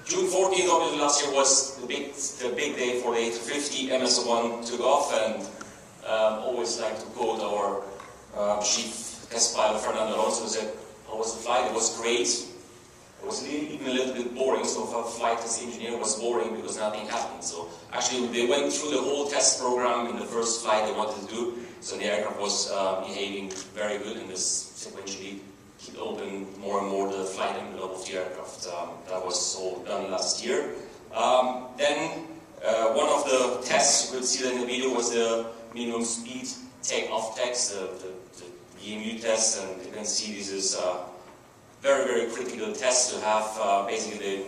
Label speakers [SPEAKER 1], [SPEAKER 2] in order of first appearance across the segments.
[SPEAKER 1] June 14th, obviously, last year was the big day for the A350. MS-01 took off, and always like to quote our chief test pilot, Fernando Alonso, who said, "How was the flight? It was great. It was even a little bit boring." So for a flight test engineer, was boring because nothing happened. So actually, they went through the whole test program in the first flight they wanted to do. So the aircraft was behaving very good, and this sequentially keep open more and more the flight envelope of the aircraft. That was all done last year. Then one of the tests, you could see that in the video, was the minimum speed take-off test, the EMU test, and you can see this is a very, very critical test to have basically the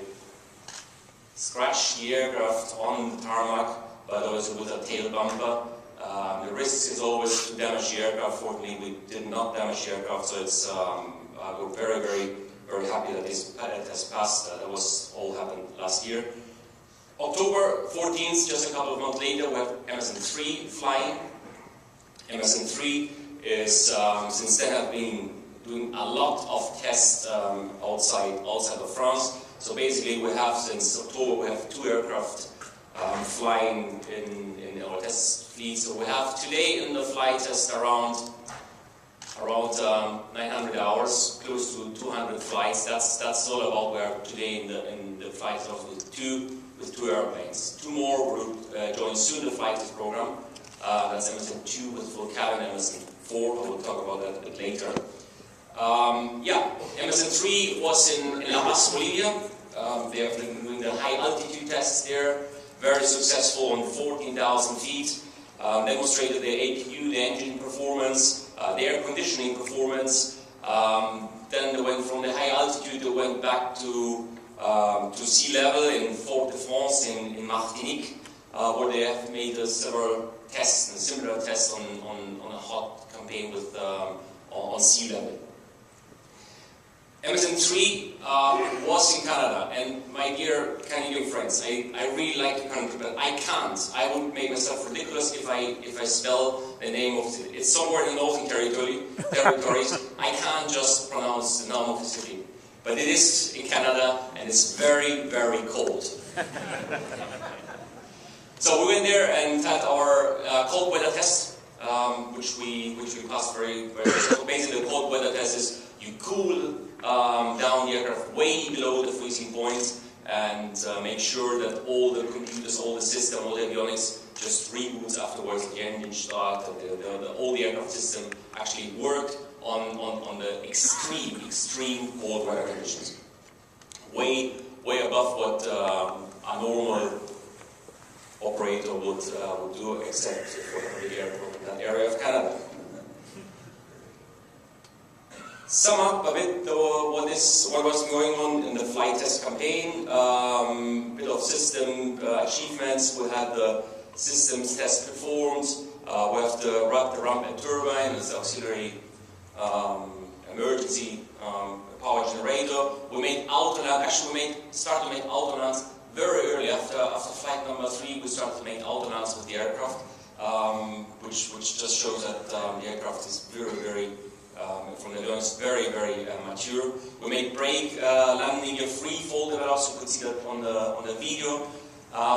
[SPEAKER 1] scratch the aircraft on the tarmac, but also with a tail bumper. The risk is always to damage the aircraft. Fortunately, we did not damage the aircraft, so it's we're very, very, very happy that this test passed. That was all happened last year. October 14th, just a couple of months later, we have MSN3 flying. MSN3 is since then have been doing a lot of tests outside of France. So basically, we have since October we have 2 aircraft flying in our test fleet. So we have today in the flight test around 900 hours, close to 200 flights. That's all about where today in the flight test with two airplanes. 2 more will join soon the flight test program. That's MSN2 with full cabin, MSN4. We'll talk about that a bit later. MSN3 was in La Paz, Bolivia. They have been doing the high altitude tests there. Very successful on 14,000 feet. Demonstrated the APU, the engine performance, the air conditioning performance. Then they went from the high altitude, they went back to sea level in Fort-de-France in Martinique, where they have made several tests, similar tests on a hot campaign with on sea level. MSN3 was in Canada, and my dear Canadian friends, I really like the country, but I can't. I would make myself ridiculous if I spell the name of it. It's somewhere in the northern territories. I can't just pronounce the name of the city. But it is in Canada, and it's very, very cold. So we went there and had our cold weather test, which we passed very, very well. So basically the cold weather test is you cool down the aircraft way below the freezing point and make sure that all the computers, all the system, all the avionics just reboots afterwards. The engine start, all the aircraft system actually worked on the extreme cold weather conditions. Way above what a normal operator would do, except for the airport in that area of Canada. Sum up a bit what was going on in the flight test campaign. Bit of system achievements. We had the systems test performed. We have the ramp and turbine as auxiliary emergency power generator. We made autoland. Actually, we started to make autolands very early after flight number 3. We started to make autolands with the aircraft, which just shows that the aircraft is very from the avionics very mature. We made brake landing gear free fall developed, so you could see that on the video.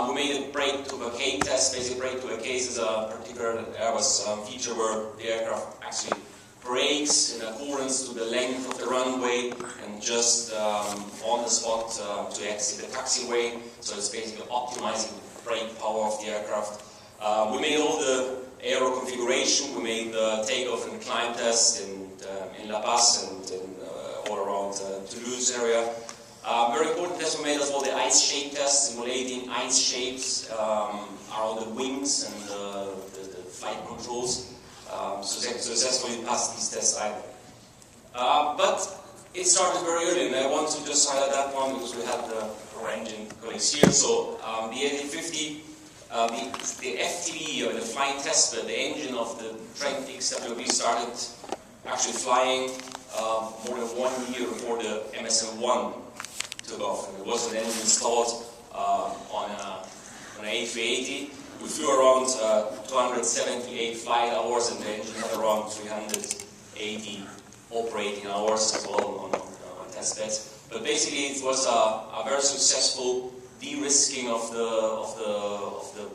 [SPEAKER 1] We made a brake to vacate test. Basically, brake to vacate is a particular Airbus feature where the aircraft actually brakes in accordance to the length of the runway and just on the spot to exit the taxiway. So it's basically optimizing the brake power of the aircraft. We made all the aero configuration. We made the takeoff and climb test in La Paz and all around Toulouse area. Very important test we made as well, the ice shape test, simulating ice shapes around the wings and the flight controls. Successfully passed these tests either. But it started very early, and I want to just highlight that one because we had our engine colleagues here. So the A350, the FTV, or the flying test bed, the engine of the Trent XWB started actually flying more than 1 year before the MSN1 took off. And there was an engine installed on an A380. We flew around 278 flight hours, and the engine had around 380 operating hours as well on test beds. But basically, it was a very successful de-risking of the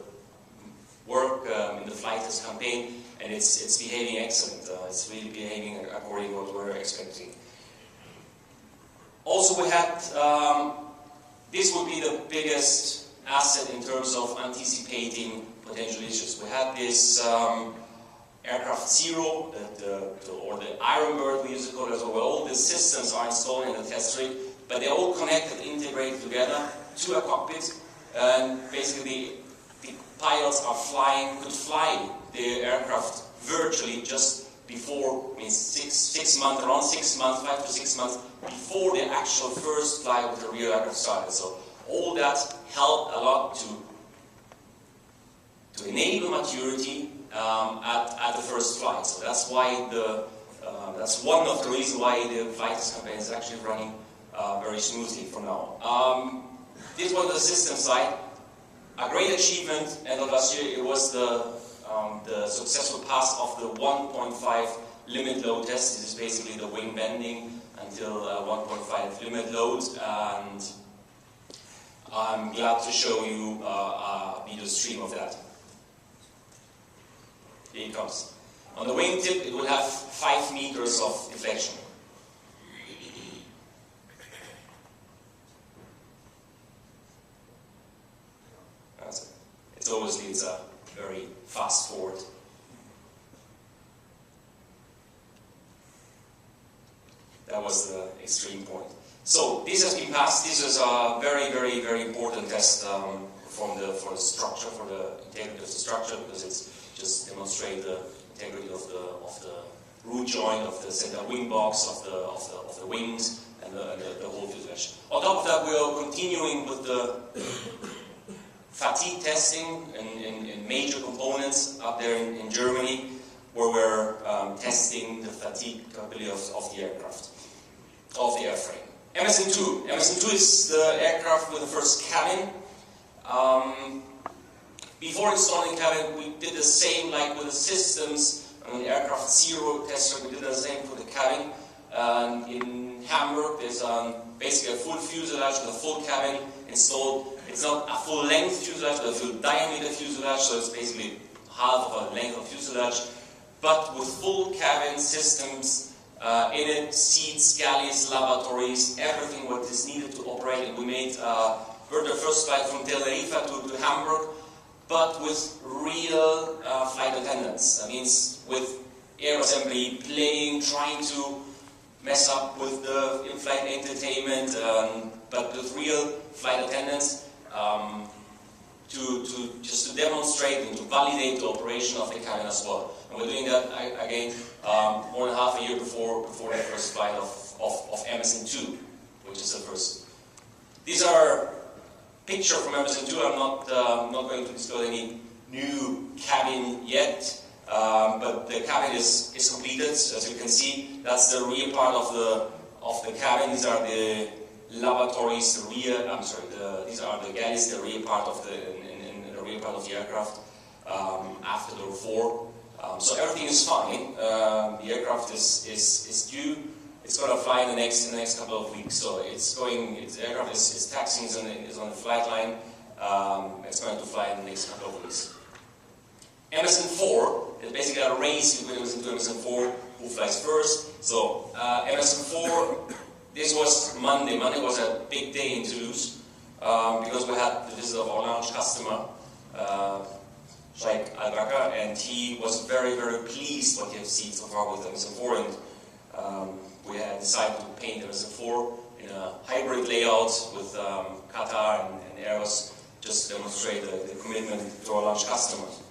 [SPEAKER 1] work in the flight test campaign, and it's behaving excellent. It's really behaving according to what we were expecting. Also, we had this would be the biggest asset in terms of anticipating potential issues. We had this aircraft zero, or the Iron Bird, we used to call it, where all the systems are installed in the test rig, but they're all connected, integrated together to a cockpit, and basically the pilots could fly the aircraft virtually just before, I mean, 6 months, around 6 months, 5 to 6 months before the actual first flight with the real aircraft started. So all that helped a lot to enable maturity at the first flight. So that's why that's one of the reasons why the flight test campaign is actually running very smoothly for now. This was the system side. A great achievement end of last year, it was the successful pass of the 1.5 limit load test. This is basically the wing bending until 1.5 limit load, and I'm glad to show you a video stream of that. Here it comes. On the wingtip, it will have 5 meters of deflection. That's it. It's a very fast forward. That was the extreme point. So this has been passed. This is a very, very, very important test for the structure, for the integrity of the structure, because it's just demonstrate the integrity of the root joint, of the center wing box, of the wings, and the whole fuselage. On top of that, we are continuing with the fatigue testing in major components up there in Germany, where we're testing the fatigue capability of the aircraft, of the airframe. MSN2. MSN2 is the aircraft with the first cabin. Before installing cabin, we did the same like with the systems on the aircraft zero tester. We did the same for the cabin. In Hamburg, there's basically a full fuselage with a full cabin installed. It's not a full length fuselage, but a full diameter fuselage, so it's basically half of a length of fuselage, but with full cabin systems in it, seats, galleys, lavatories, everything what is needed to operate. And we made we're the first flight from Tenerife to Hamburg, but with real flight attendants. That means with air assembly, playing, trying to mess up with the in-flight entertainment, but with real flight attendants just to demonstrate and to validate the operation of the cabin as well. And we're doing that again more than half a year before the first flight of MSN2, which is the first. These are pictures from MSN2. I'm not going to disclose any new cabin yet, but the cabin is completed. As you can see, that's the rear part of the cabin. These are the lavatories, these are the galleys, the rear part of the rear part of the aircraft after door 4. So everything is fine. The aircraft is due. It's going to fly in the next couple of weeks. So the aircraft is taxiing, is on the flight line. It's going to fly in the next couple of weeks. MSN4 is basically a race between MSN2 and MSN4, who flies first. So MSN4, this was Monday. Monday was a big day in Toulouse because we had the visit of our launch customer, Sheikh Al-Bakr, and he was very, very pleased what he has seen so far with MSN4, and we had decided to paint MSN4 in a hybrid layout with Qatar and Airbus, just to demonstrate the commitment to our launch customers.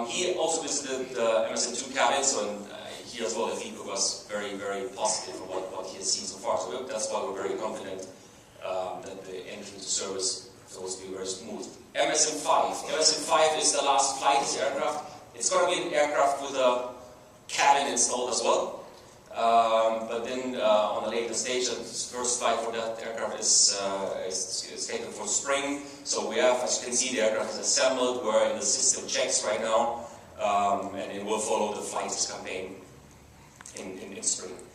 [SPEAKER 1] He also visited the MSN2 cabin, so here as well the feedback was very, very positive for what he has seen so far. So that's why we're very confident that the entry to service is supposed to be very smooth. MSN5. MSN5 is the last flight of the aircraft. It's going to be an aircraft with a cabin installed as well. But then on a later stage, the first flight for that aircraft is scheduled for spring. So we have, as you can see, the aircraft is assembled. We're in the system checks right now. and it will follow the flight test campaign in spring.